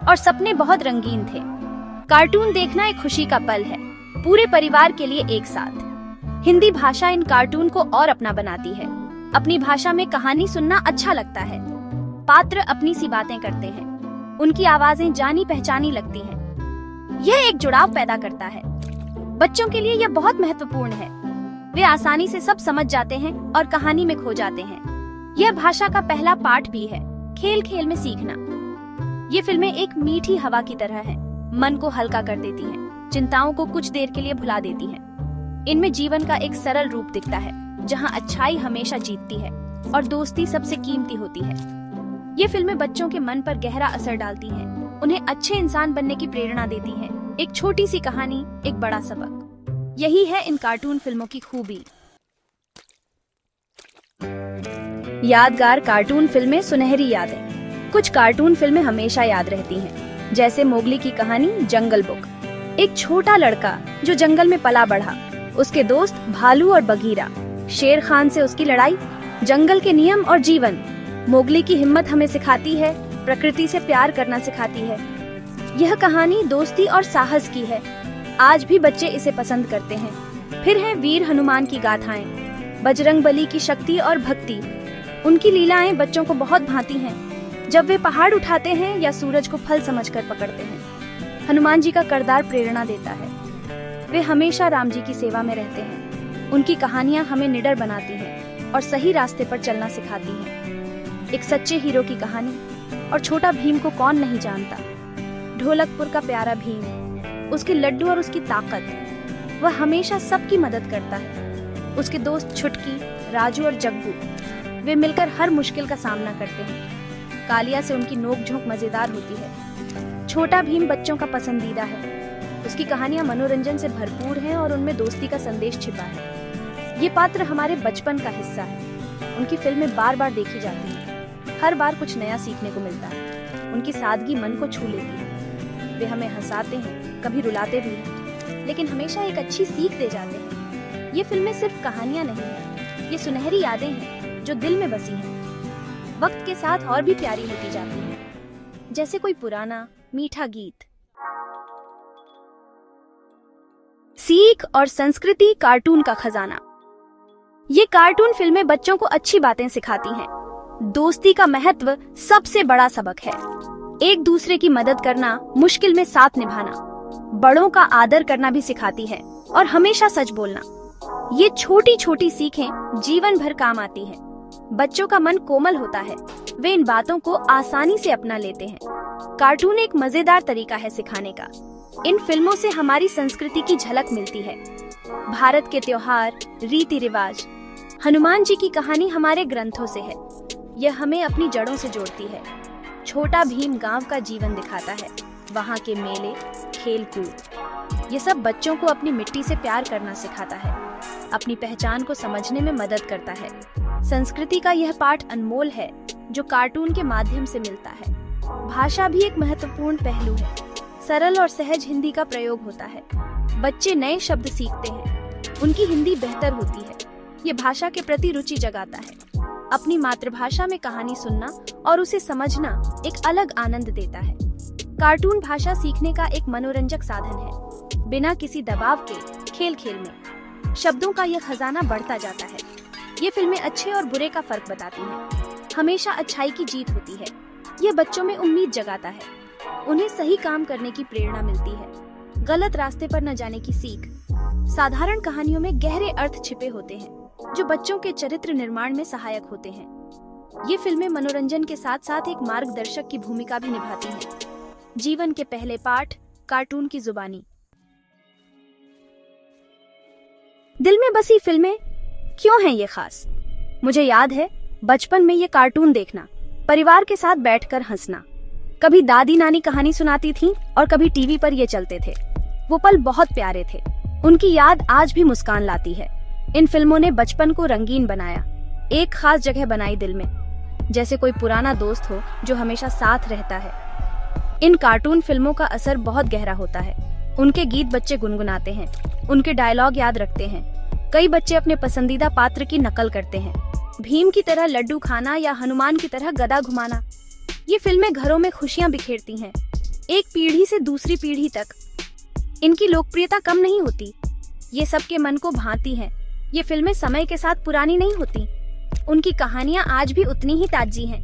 और सपने बहुत रंगीन थे। कार्टून देखना एक खुशी का पल है, पूरे परिवार के लिए एक साथ। हिंदी भाषा इन कार्टून को और अपना बनाती है। अपनी भाषा में कहानी सुनना अच्छा लगता है। पात्र अपनी सी बातें करते हैं, उनकी आवाजें जानी पहचानी लगती हैं। यह एक जुड़ाव पैदा करता है। बच्चों के लिए यह बहुत महत्वपूर्ण है। वे आसानी से सब समझ जाते हैं और कहानी में खो जाते हैं। यह भाषा का पहला पाठ भी है, खेल खेल में सीखना। ये फिल्में एक मीठी हवा की तरह हैं, मन को हल्का कर देती हैं, चिंताओं को कुछ देर के लिए भुला देती हैं। इनमें जीवन का एक सरल रूप दिखता है, जहां अच्छाई हमेशा जीतती है और दोस्ती सबसे कीमती होती है। ये फिल्में बच्चों के मन पर गहरा असर डालती हैं, उन्हें अच्छे इंसान बनने की प्रेरणा देती हैं। एक छोटी सी कहानी, एक बड़ा सबक। यही है इन कार्टून फिल्मों की खूबी। यादगार कार्टून फिल्में, सुनहरी यादें। कुछ कार्टून फिल्में हमेशा याद रहती हैं, जैसे मोगली की कहानी, जंगल बुक। एक छोटा लड़का जो जंगल में पला बढ़ा, उसके दोस्त भालू और बगीरा, शेर खान से उसकी लड़ाई, जंगल के नियम और जीवन। मोगली की हिम्मत हमें सिखाती है, प्रकृति से प्यार करना सिखाती है। यह कहानी दोस्ती और साहस की है। आज भी बच्चे इसे पसंद करते हैं। फिर है वीर हनुमान की गाथाएं, बजरंगबली की शक्ति और भक्ति। उनकी लीलाएं बच्चों को बहुत भाती हैं। जब वे पहाड़ उठाते हैं या सूरज को फल समझकर पकड़ते हैं। हनुमान जी का किरदार प्रेरणा देता है। वे हमेशा राम जी की सेवा में रहते हैं। उनकी कहानियां हमें निडर बनाती हैं और सही रास्ते पर चलना सिखाती हैं। एक सच्चे हीरो की कहानी। और छोटा भीम को कौन नहीं जानता। ढोलकपुर का प्यारा भीम, उसके लड्डू और उसकी ताकत। वह हमेशा सबकी मदद करता है। उसके दोस्त छुटकी, राजू और जग्गू, वे मिलकर हर मुश्किल का सामना करते हैं। कालिया से उनकी नोक-झोंक मजेदार होती है। छोटा भीम बच्चों का पसंदीदा है। उसकी कहानियां मनोरंजन से भरपूर हैं और उनमें दोस्ती का संदेश छिपा है। ये पात्र हमारे बचपन का हिस्सा है। उनकी फिल्में बार बार देखी जाती हैं। हर बार कुछ नया सीखने को मिलता है। उनकी सादगी मन को छू लेती है। वे हमें हंसाते हैं, कभी रुलाते भी हैं, लेकिन हमेशा एक अच्छी सीख दे जाते हैं। ये फिल्में सिर्फ कहानियां नहीं हैं, ये सुनहरी यादें हैं जो दिल में बसी हैं। वक्त के साथ और भी प्यारी होती जाती हैं, जैसे कोई पुराना मीठा गीत। सीख और संस्कृति, कार्टून का खजाना। ये कार्टून फिल्में बच्चों को अच्छी बातें सिखाती हैं। दोस्ती का महत्व सबसे बड़ा सबक है। एक दूसरे की मदद करना, मुश्किल में साथ निभाना। बड़ों का आदर करना भी सिखाती है और हमेशा सच बोलना। ये छोटी छोटी सीखें जीवन भर काम आती हैं। बच्चों का मन कोमल होता है, वे इन बातों को आसानी से अपना लेते हैं। कार्टून एक मजेदार तरीका है सिखाने का। इन फिल्मों से हमारी संस्कृति की झलक मिलती है। भारत के त्योहार, रीति रिवाज। हनुमान जी की कहानी हमारे ग्रंथों से है। यह हमें अपनी जड़ों से जोड़ती है। छोटा भीम गांव का जीवन दिखाता है, वहाँ के मेले, खेल कूद। ये सब बच्चों को अपनी मिट्टी से प्यार करना सिखाता है, अपनी पहचान को समझने में मदद करता है। संस्कृति का यह पाठ अनमोल है जो कार्टून के माध्यम से मिलता है। भाषा भी एक महत्वपूर्ण पहलू है। सरल और सहज हिंदी का प्रयोग होता है। बच्चे नए शब्द सीखते हैं, उनकी हिंदी बेहतर होती है। ये भाषा के प्रति रुचि जगाता है। अपनी मातृभाषा में कहानी सुनना और उसे समझना एक अलग आनंद देता है। कार्टून भाषा सीखने का एक मनोरंजक साधन है। बिना किसी दबाव के खेल खेल में शब्दों का यह खजाना बढ़ता जाता है। ये फिल्में अच्छे और बुरे का फर्क बताती हैं। हमेशा अच्छाई की जीत होती है। यह बच्चों में उम्मीद जगाता है। उन्हें सही काम करने की प्रेरणा मिलती है, गलत रास्ते पर न जाने की सीख। साधारण कहानियों में गहरे अर्थ छिपे होते हैं जो बच्चों के चरित्र निर्माण में सहायक होते हैं। ये फिल्में मनोरंजन के साथ साथ एक मार्गदर्शक की भूमिका भी निभाती हैं। जीवन के पहले पाठ, कार्टून की जुबानी। दिल में बसी फिल्में क्यों हैं ये खास? मुझे याद है बचपन में ये कार्टून देखना, परिवार के साथ बैठकर हंसना। कभी दादी नानी कहानी सुनाती थीं और कभी टीवी पर ये चलते थे। वो पल बहुत प्यारे थे। उनकी याद आज भी मुस्कान लाती है। इन फिल्मों ने बचपन को रंगीन बनाया, एक खास जगह बनाई दिल में, जैसे कोई पुराना दोस्त हो जो हमेशा साथ रहता है। इन कार्टून फिल्मों का असर बहुत गहरा होता है। उनके गीत बच्चे गुनगुनाते हैं, उनके डायलॉग याद रखते हैं। कई बच्चे अपने पसंदीदा पात्र की नकल करते हैं। भीम की तरह लड्डू खाना या हनुमान की तरह गदा घुमाना। ये फिल्में घरों में खुशियां बिखेरती हैं। एक पीढ़ी से दूसरी पीढ़ी तक इनकी लोकप्रियता कम नहीं होती। ये सबके मन को भाती हैं। ये फिल्में समय के साथ पुरानी नहीं होती, उनकी कहानियां आज भी उतनी ही ताजी हैं।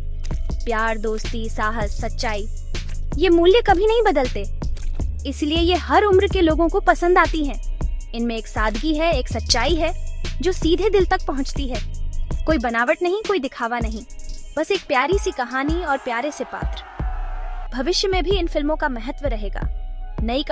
प्यार, दोस्ती, साहस, सच्चाई, ये मूल्य कभी नहीं बदलते, इसलिए ये हर उम्र के लोगों को पसंद आती हैं। इनमें एक सादगी है, एक सच्चाई है जो सीधे दिल तक पहुंचती है। कोई बनावट नहीं, कोई दिखावा नहीं, बस एक प्यारी सी कहानी और प्यारे से पात्र। भविष्य में भी इन फिल्मों का महत्व रहेगा। नई